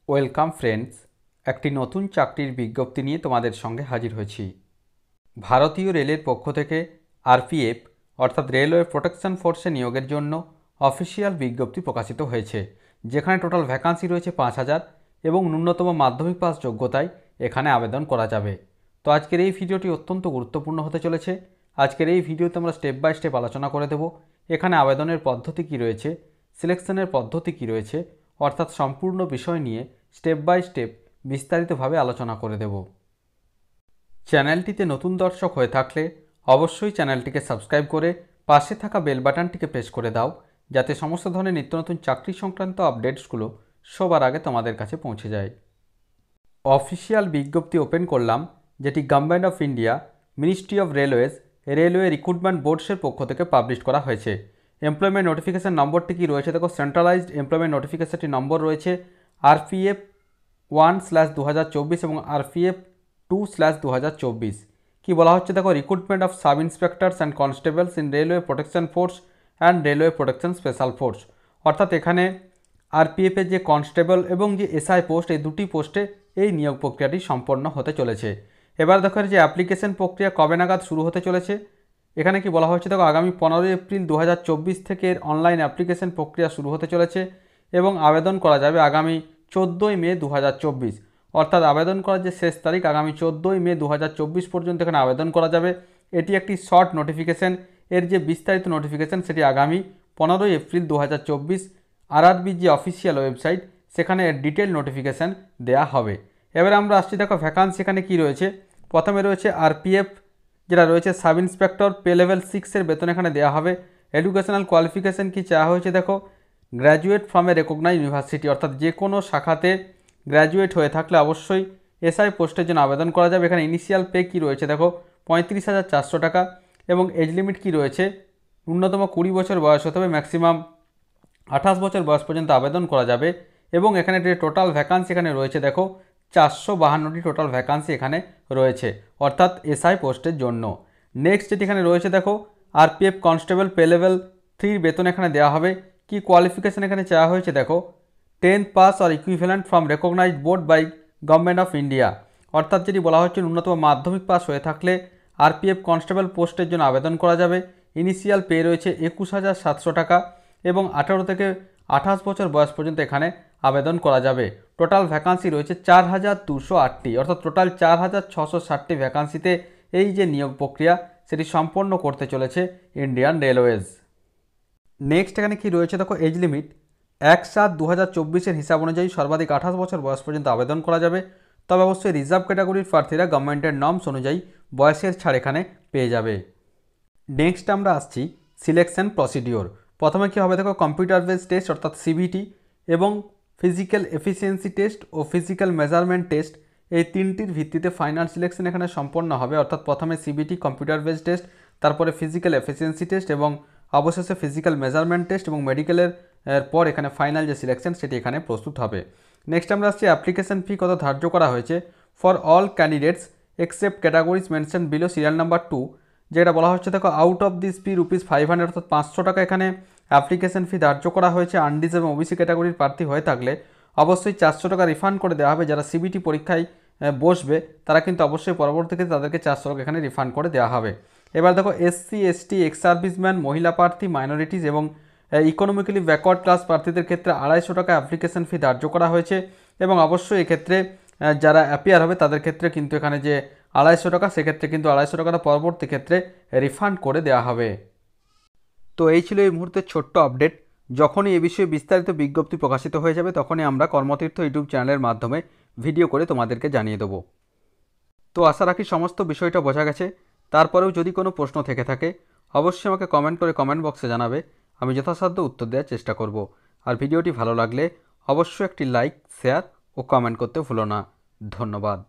Welcome friends, একটি নতুন চাকরির বিজ্ঞপ্তি নিয়ে তোমাদের সঙ্গে হাজির হয়েছি। ভারতীয় রেলের পক্ষ থেকে আরপিএফ অর্থাৎ রেলওয়ে প্রোটেকশন ফোর্সে নিয়োগের জন্য অফিসিয়াল বিজ্ঞপ্তি প্রকাশিত হয়েছে, যেখানে টোটাল ভ্যাকান্সি রয়েছে 5,000 এবং ন্যূনতম মাধ্যমিক পাস যোগ্যতায় এখানে আবেদন করা যাবে। তো আজকের এই ভিডিওটি অত্যন্ত গুরুত্বপূর্ণ হতে চলেছে। আজকের এই ভিডিওতে আমরা স্টেপ বাই স্টেপ আলোচনা করে দেব এখানে আবেদনের পদ্ধতি কী রয়েছে, সিলেকশনের পদ্ধতি কী রয়েছে, অর্থাৎ সম্পূর্ণ বিষয় নিয়ে স্টেপ বাই স্টেপ বিস্তারিতভাবে আলোচনা করে দেব। চ্যানেলটিতে নতুন দর্শক হয়ে থাকলে অবশ্যই চ্যানেলটিকে সাবস্ক্রাইব করে পাশে থাকা বেল বাটনটিকে প্রেস করে দাও, যাতে সমস্ত ধরনের নিত্য নতুন চাকরি সংক্রান্ত আপডেটসগুলো সবার আগে তোমাদের কাছে পৌঁছে যায়। অফিসিয়াল বিজ্ঞপ্তি ওপেন করলাম, যেটি government of India, ministry of railways, railway recruitment বোর্ডসের পক্ষ থেকে পাবলিশ করা হয়েছে। এমপ্লয়মেন্ট নোটিফিকেশন নম্বরটি কি রয়েছে দেখো, সেন্ট্রালাইজড এমপ্লয়মেন্ট নোটিফিকেশনটি নম্বর রয়েছে RPF 1/2024 এবং RPF 2/2024। কি বলা হচ্ছে দেখো, recruitment of sub inspectors and constables in railway protection force and railway protection special force. অর্থাৎ এখানে আরপিএফের যে কনস্টেবল এবং যে এসআই পোস্ট, এই দুটি পোস্টে এই নিয়োগ প্রক্রিয়াটি সম্পন্ন হতে চলেছে। এবার দেখো যে অ্যাপ্লিকেশন প্রক্রিয়া কবে নাগাদ শুরু হতে চলেছে, এখানে কি বলা হচ্ছে দেখো, আগামী 15 এপ্রিল 2024 থেকে অনলাইন অ্যাপ্লিকেশন প্রক্রিয়া শুরু হতে চলেছে এবং আবেদন করা যাবে আগামী 14 মে 2024। অর্থাৎ আবেদন করার যে শেষ তারিখ আগামী 14 মে 2024 পর্যন্ত এখানে আবেদন করা যাবে। এটি একটি শর্ট নোটিফিকেশন, এর যে বিস্তারিত নোটিফিকেশন সেটি আগামী 15 এপ্রিল 2024 আরআরবি যে অফিসিয়াল ওয়েবসাইট সেখানে ডিটেল নোটিফিকেশান দেয়া হবে। এবারে আমরা আসছি দেখো ভ্যাকান্সি এখানে কী রয়েছে। প্রথমে রয়েছে আরপিএফ যেটা রয়েছে সাব ইন্সপেক্টর, পে লেভেল 6 বেতন এখানে দেওয়া হবে। এডুকেশনাল কোয়ালিফিকেশান কি চাওয়া হয়েছে দেখো, graduate from a recognise university, অর্থাৎ যে কোনো শাখাতে গ্র্যাজুয়েট হয়ে থাকলে অবশ্যই এসআই পোস্টের জন্য আবেদন করা যাবে। এখানে ইনিশিয়াল পে কী রয়েছে দেখো 35,400 টাকা এবং এজ লিমিট কী রয়েছে, ন্যূনতম 20 বছর বয়স হতে হবে, ম্যাক্সিমাম 28 বছর বয়স পর্যন্ত আবেদন করা যাবে। এবং এখানে যে টোটাল ভ্যাকান্সি এখানে রয়েছে দেখো 452টি টোটাল ভ্যাকান্সি এখানে রয়েছে, অর্থাৎ এসআই পোস্টের জন্য। নেক্সট যেটি এখানে রয়েছে দেখো, আরপিএফ কনস্টেবল পে লেভেল 3 বেতন এখানে দেওয়া হবে। কি কোয়ালিফিকেশান এখানে চাওয়া হয়েছে দেখো, 10th pass or equivalent from recognised board by government of India. অর্থাৎ যেটি বলা হচ্ছে ন্যূনতম মাধ্যমিক পাস হয়ে থাকলে আরপিএফ কনস্টেবল পোস্টের জন্য আবেদন করা যাবে। ইনিশিয়াল পে রয়েছে 21,700 টাকা এবং 18 থেকে 28 বছর বয়স পর্যন্ত এখানে আবেদন করা যাবে। টোটাল ভ্যাকান্সি রয়েছে 4,208টি, অর্থাৎ টোটাল 4,660টি ভ্যাকান্সিতে এই যে নিয়োগ প্রক্রিয়া সেটি সম্পন্ন করতে চলেছে ইন্ডিয়ান রেলওয়েজ। নেক্সট এখানে কি রয়েছে দেখো, এজ লিমিট 1/7/2024 হিসাব অনুযায়ী সর্বাধিক 28 বছর বয়স পর্যন্ত আবেদন করা যাবে। তবে অবশ্যই রিজার্ভ ক্যাটাগরির প্রার্থীরা গভর্নমেন্টের নর্মস অনুযায়ী বয়সের ছাড় এখানে পেয়ে যাবে। নেক্সট আমরা আসছি সিলেকশন প্রসিডিওর। প্রথমে কী হবে দেখো, কম্পিউটার বেস টেস্ট অর্থাৎ সিবিটি এবং ফিজিক্যাল এফিসিয়েন্সি টেস্ট ও ফিজিক্যাল মেজারমেন্ট টেস্ট, এই তিনটির ভিত্তিতে ফাইনাল সিলেকশন এখানে সম্পন্ন হবে। অর্থাৎ প্রথমে সিবিটি কম্পিউটার বেস টেস্ট, তারপরে ফিজিক্যাল এফিসিয়েন্সি টেস্ট এবং অবশেষে ফিজিক্যাল মেজারমেন্ট টেস্ট এবং মেডিকেলের পর এখানে ফাইনাল যে সিলেকশন সেটি এখানে প্রস্তুত হবে। নেক্সট আমরা আসছি অ্যাপ্লিকেশন ফি কত ধার্য করা হয়েছে for all candidates except categories mention below serial number 2, যেটা বলা হচ্ছে দেখো আউট অফ দিস ফি ₹500 অর্থাৎ 500 টাকা এখানে অ্যাপ্লিকেশন ফি ধার্য করা হয়েছে। আনডিস এবং ওবিসি ক্যাটাগরির প্রার্থী হয়ে থাকলে অবশ্যই 400 টাকা রিফান্ড করে দেওয়া হবে। যারা সিবিটি পরীক্ষায় বসবে তারা কিন্তু অবশ্যই পরবর্তীতে তাদেরকে 400 টাকা এখানে রিফান্ড করে দেওয়া হবে। এবার দেখো এসসি, এসটি, এক্স সার্ভিসম্যান, মহিলা প্রার্থী, মাইনরিটিস এবং ইকোনমিক্যালি ব্যাকওয়ার্ড ক্লাস প্রার্থীদের ক্ষেত্রে 250 টাকা অ্যাপ্লিকেশন ফি ধার্য করা হয়েছে এবং অবশ্যই এক্ষেত্রে যারা অ্যাপিয়ার হবে তাদের ক্ষেত্রে কিন্তু এখানে যে 250 টাকা সেক্ষেত্রে কিন্তু 250 টাকাটা পরবর্তী ক্ষেত্রে রিফান্ড করে দেওয়া হবে। তো এই ছিল এই মুহূর্তের ছোট্ট আপডেট। যখনই এ বিষয়ে বিস্তারিত বিজ্ঞপ্তি প্রকাশিত হয়ে যাবে তখনই আমরা কর্মতীর্থ ইউটিউব চ্যানেলের মাধ্যমে ভিডিও করে তোমাদেরকে জানিয়ে দেবো। তো আশা রাখি সমস্ত বিষয়টা বোঝা গেছে। তারপরেও যদি কোনো প্রশ্ন থেকে থাকে অবশ্যই আমাকে কমেন্ট করে কমেন্ট বক্সে জানাবে, আমি যথাসাধ্য উত্তর দেওয়ার চেষ্টা করব। আর ভিডিওটি ভালো লাগলে অবশ্যই একটি লাইক, শেয়ার ও কমেন্ট করতে ভুলো না। ধন্যবাদ।